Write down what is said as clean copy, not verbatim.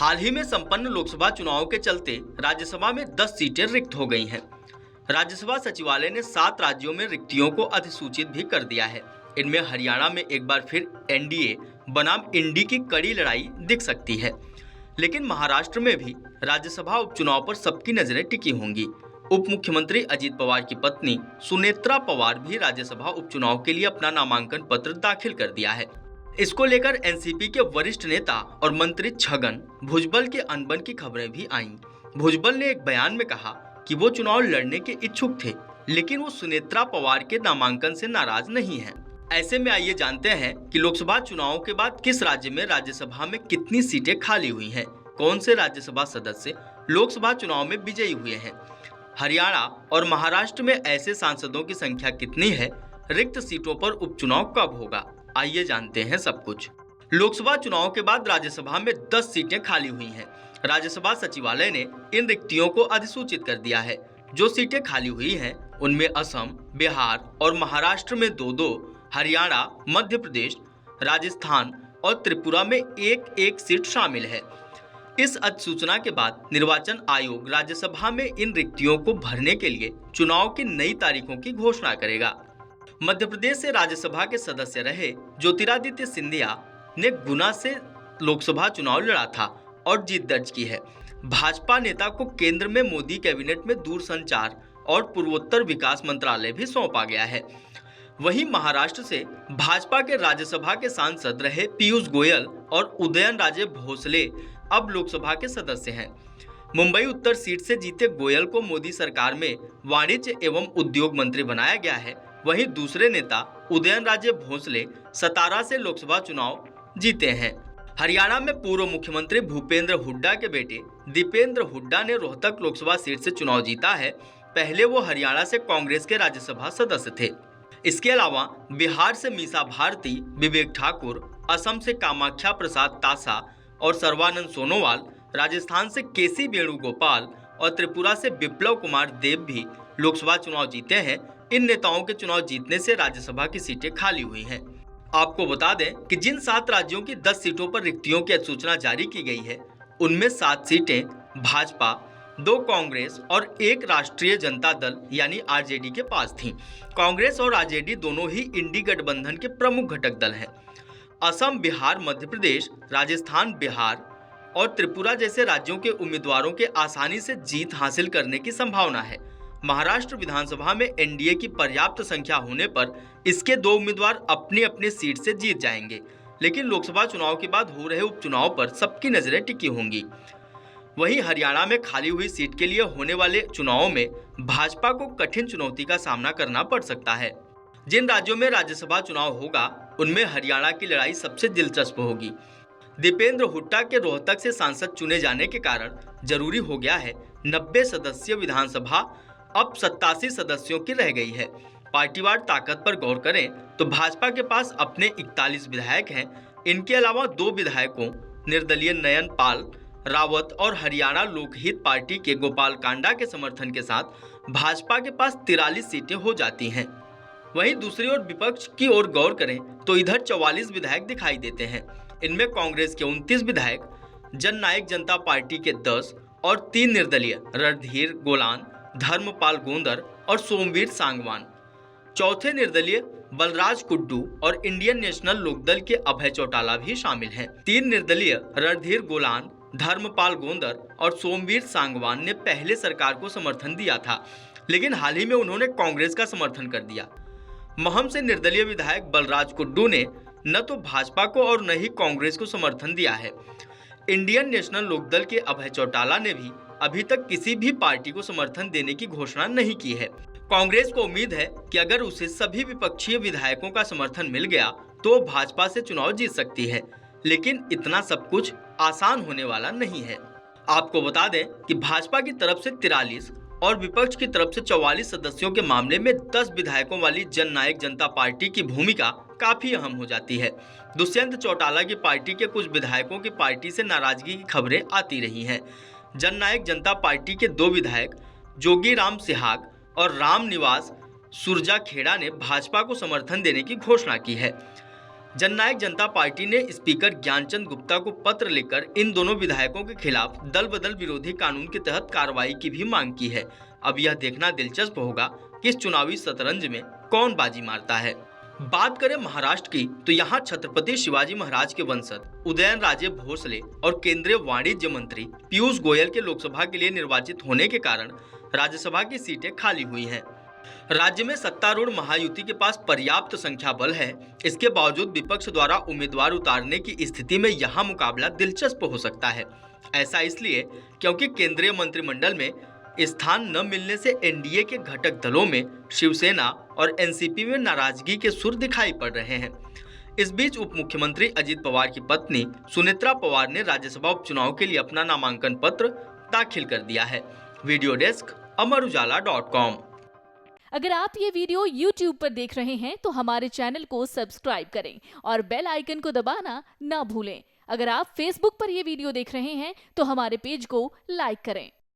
हाल ही में संपन्न लोकसभा चुनाव के चलते राज्यसभा में 10 सीटें रिक्त हो गई हैं। राज्यसभा सचिवालय ने 7 राज्यों में रिक्तियों को अधिसूचित भी कर दिया है। इनमें हरियाणा में एक बार फिर एनडीए बनाम इंडी की कड़ी लड़ाई दिख सकती है, लेकिन महाराष्ट्र में भी राज्यसभा उपचुनाव पर सबकी नजरें टिकी होंगी। उप मुख्यमंत्री अजित पवार की पत्नी सुनेत्रा पवार भी राज्यसभा उपचुनाव के लिए अपना नामांकन पत्र दाखिल कर दिया है। इसको लेकर एनसीपी के वरिष्ठ नेता और मंत्री छगन भुजबल के अनबन की खबरें भी आईं। भुजबल ने एक बयान में कहा कि वो चुनाव लड़ने के इच्छुक थे, लेकिन वो सुनेत्रा पवार के नामांकन से नाराज नहीं हैं। ऐसे में आइए जानते हैं कि लोकसभा चुनाव के बाद किस राज्य में राज्यसभा में कितनी सीटें खाली हुई हैं, कौन से राज्यसभा सदस्य लोकसभा चुनाव में विजयी हुए हैं, हरियाणा और महाराष्ट्र में ऐसे सांसदों की संख्या कितनी है, रिक्त सीटों पर उपचुनाव कब होगा। आइए जानते हैं सब कुछ। लोकसभा चुनाव के बाद राज्यसभा में 10 सीटें खाली हुई हैं। राज्यसभा सचिवालय ने इन रिक्तियों को अधिसूचित कर दिया है। जो सीटें खाली हुई हैं उनमें असम, बिहार और महाराष्ट्र में 2-2, हरियाणा, मध्य प्रदेश, राजस्थान और त्रिपुरा में 1-1 सीट शामिल है। इस अधिसूचना के बाद निर्वाचन आयोग राज्यसभा में इन रिक्तियों को भरने के लिए चुनाव की नई तारीखों की घोषणा करेगा। मध्य प्रदेश से राज्यसभा के सदस्य रहे ज्योतिरादित्य सिंधिया ने गुना से लोकसभा चुनाव लड़ा था और जीत दर्ज की है। भाजपा नेता को केंद्र में मोदी कैबिनेट में दूरसंचार और पूर्वोत्तर विकास मंत्रालय भी सौंपा गया है। वहीं महाराष्ट्र से भाजपा के राज्यसभा के सांसद रहे पीयूष गोयल और उदयनराजे भोसले अब लोकसभा के सदस्य हैं। मुंबई उत्तर सीट से जीते गोयल को मोदी सरकार में वाणिज्य एवं उद्योग मंत्री बनाया गया है। वहीं दूसरे नेता उदयनराजे भोसले सतारा से लोकसभा चुनाव जीते हैं। हरियाणा में पूर्व मुख्यमंत्री भूपेंद्र हुड्डा के बेटे दीपेंद्र हुड्डा ने रोहतक लोकसभा सीट से चुनाव जीता है। पहले वो हरियाणा से कांग्रेस के राज्यसभा सदस्य थे। इसके अलावा बिहार से मीसा भारती, विवेक ठाकुर, असम से कामाख्या प्रसाद तासा और सर्बानंद सोनोवाल, राजस्थान से केसी वेणुगोपाल और त्रिपुरा से बिप्लब कुमार देव भी लोकसभा चुनाव जीते हैं। इन नेताओं के चुनाव जीतने से राज्यसभा की सीटें खाली हुई हैं। आपको बता दें कि जिन 7 राज्यों की 10 सीटों पर रिक्तियों की अधिसूचना जारी की गई है, उनमें 7 सीटें भाजपा, 2 कांग्रेस और 1 राष्ट्रीय जनता दल यानी आरजेडी के पास थीं। कांग्रेस और आरजेडी दोनों ही इंडी गठबंधन के प्रमुख घटक दल हैं। असम, बिहार, मध्य प्रदेश, राजस्थान, बिहार और त्रिपुरा जैसे राज्यों के उम्मीदवारों के आसानी से जीत हासिल करने की संभावना है। महाराष्ट्र विधानसभा में एनडीए की पर्याप्त संख्या होने पर इसके 2 उम्मीदवार अपनी अपनी सीट से जीत जाएंगे, लेकिन लोकसभा चुनाव के बाद हो रहे उपचुनाव पर सबकी नजरें टिकी होंगी। वहीं हरियाणा में खाली हुई सीट के लिए होने वाले चुनावों में भाजपा को कठिन चुनौती का सामना करना पड़ सकता है। जिन राज्यों में राज्यसभा चुनाव होगा उनमें हरियाणा की लड़ाई सबसे दिलचस्प होगी। दीपेंद्र हुड्डा के रोहतक से सांसद चुने जाने के कारण जरूरी हो गया है 90 सदस्यीय विधानसभा अब 87 सदस्यों की रह गई है। पार्टीवार ताकत पर गौर करें तो भाजपा के पास अपने 41 विधायक हैं। इनके अलावा 2 विधायकों निर्दलीय नयन पाल रावत और हरियाणा लोकहित पार्टी के गोपाल कांडा के समर्थन के साथ भाजपा के पास 43 सीटें हो जाती हैं। वहीं दूसरी ओर विपक्ष की ओर गौर करें तो इधर 44 विधायक दिखाई देते हैं। इनमें कांग्रेस के 29 विधायक, जननायक जनता पार्टी के 10 और 3 निर्दलीय रणधीर गोलान, धर्मपाल गोंदर और सोमवीर सांगवान। चौथे निर्दलीय बलराज कुड्डू और इंडियन नेशनल लोकदल के अभय चौटाला भी शामिल हैं। 3 निर्दलीय रणधीर गोलान, धर्मपाल गोंदर और सोमवीर सांगवान ने पहले सरकार को समर्थन दिया था, लेकिन हाल ही में उन्होंने कांग्रेस का समर्थन कर दिया। महम से निर्दलीय विधायक बलराज कुड्डू ने न तो भाजपा को और न ही कांग्रेस को समर्थन दिया है। इंडियन नेशनल लोकदल के अभय चौटाला ने भी अभी तक किसी भी पार्टी को समर्थन देने की घोषणा नहीं की है। कांग्रेस को उम्मीद है कि अगर उसे सभी विपक्षीय विधायकों का समर्थन मिल गया तो भाजपा से चुनाव जीत सकती है, लेकिन इतना सब कुछ आसान होने वाला नहीं है। आपको बता दें कि भाजपा की तरफ से 43 और विपक्ष की तरफ से 44 सदस्यों के मामले में 10 विधायकों वाली जननायक जनता पार्टी की भूमिका काफी अहम हो जाती है। दुष्यंत चौटाला की पार्टी के कुछ विधायकों की पार्टी से नाराजगी की खबरें आती रही हैं। जननायक जनता पार्टी के 2 विधायक जोगीराम सिहाग और राम निवास सुरजा खेड़ा ने भाजपा को समर्थन देने की घोषणा की है। जननायक जनता पार्टी ने स्पीकर ज्ञानचंद गुप्ता को पत्र लिखकर इन दोनों विधायकों के खिलाफ दल बदल विरोधी कानून के तहत कार्रवाई की भी मांग की है। अब यह देखना दिलचस्प होगा कि इस चुनावी शतरंज में कौन बाजी मारता है। बात करें महाराष्ट्र की, तो यहाँ छत्रपति शिवाजी महाराज के वंशज उदयनराजे भोसले और केंद्रीय वाणिज्य मंत्री पीयूष गोयल के लोकसभा के लिए निर्वाचित होने के कारण राज्यसभा की सीटें खाली हुई हैं। राज्य में सत्तारूढ़ महायुति के पास पर्याप्त संख्या बल है। इसके बावजूद विपक्ष द्वारा उम्मीदवार उतारने की स्थिति में यहाँ मुकाबला दिलचस्प हो सकता है। ऐसा इसलिए क्योंकि केंद्रीय मंत्रिमंडल में स्थान न मिलने से एनडीए के घटक दलों में शिवसेना और एनसीपी में नाराजगी के सुर दिखाई पड़ रहे हैं। इस बीच उप मुख्यमंत्री अजित पवार की पत्नी सुनेत्रा पवार ने राज्यसभा उपचुनाव के लिए अपना नामांकन पत्र दाखिल कर दिया है। वीडियो डेस्क अमरउजाला.com। अगर आप ये वीडियो YouTube पर देख रहे हैं तो हमारे चैनल को सब्सक्राइब करें और बेल आइकन को दबाना ना भूलें। अगर आप Facebook पर ये वीडियो देख रहे हैं तो हमारे पेज को लाइक करें।